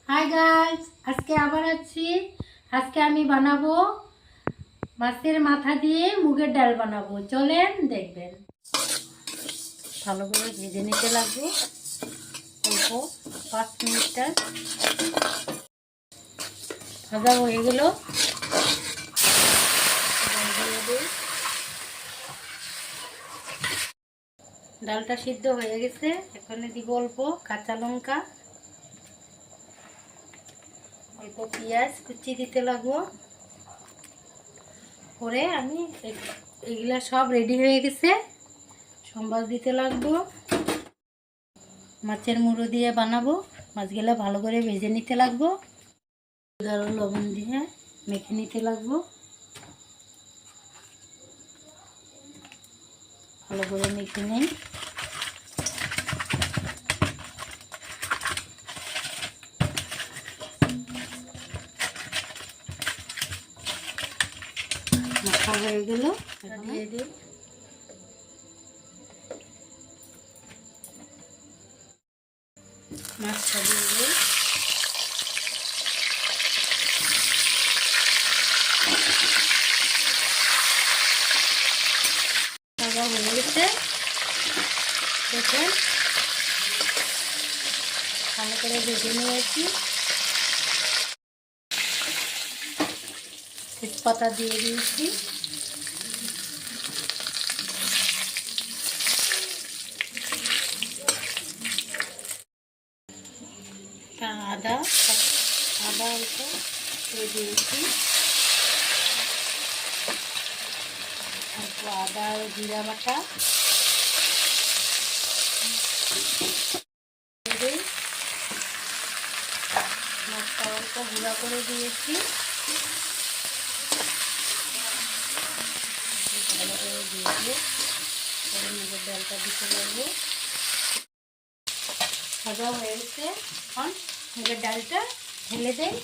Hi guys, আজকে আবার আছি। আজকে আমি বানাবো মাছের মাথা দিয়ে মুগের ডাল বানাবো। চলেন দেখবেন। ভালো করে ভেজে নিতে লাগবে অল্প 5 মিনিট। ভাজা হয়ে গেল, ডালটা সিদ্ধ হয়ে গেছে। এখানে দিব অল্প কাঁচা লঙ্কা, অল্প পেঁয়াজ কুচি দিতে লাগবো। পরে আমি এগুলা সব রেডি হয়ে গেছে, সম্বাস দিতে লাগবো। মাছের মুড়ো দিয়ে বানাবো। মাছগুলা ভালো করে ভেজে নিতে লাগবো, লবণ দিয়ে মেখে নিতে লাগবো। ভালো করে মেখে নেই। মাখা হয়ে গেল, দিয়ে দিই। মাছটা দিয়ে দিই। ভাজা হয়ে গেছে, দেখেন ভালো করে ভেজে নিয়েছি। তেজপাতা দিয়ে দিয়েছি, আদা অল্প দিয়ে দিয়েছি, অল্প আদা আর জিরা বাটা, মাছটা অল্প গুঁড়া করে দিয়েছি। ভালো করে দিয়ে দিয়ে মুগের ডালটা দিতে লাগবো। ভাজা হয়ে গেছে, এখন মুগের ডালটা ঢেলে দেই।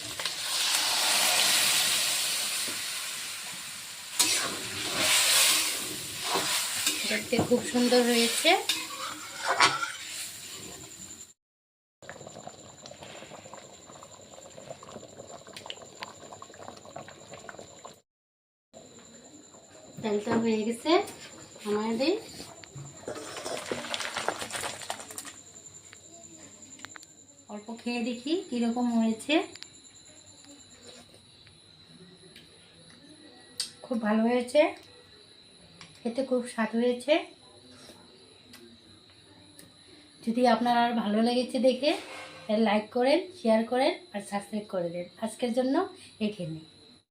দেখতে খুব সুন্দর হয়েছে। ডালটা হয়ে গেছে আমাদের। অল্প খেয়ে দেখি কিরকম হয়েছে। খুব ভালো হয়েছে, খেতে খুব স্বাদ হয়েছে। যদি আপনার আর ভালো লেগেছে দেখে লাইক করেন, শেয়ার করেন আর সাবস্ক্রাইব করে দেন। আজকের জন্য এখানে।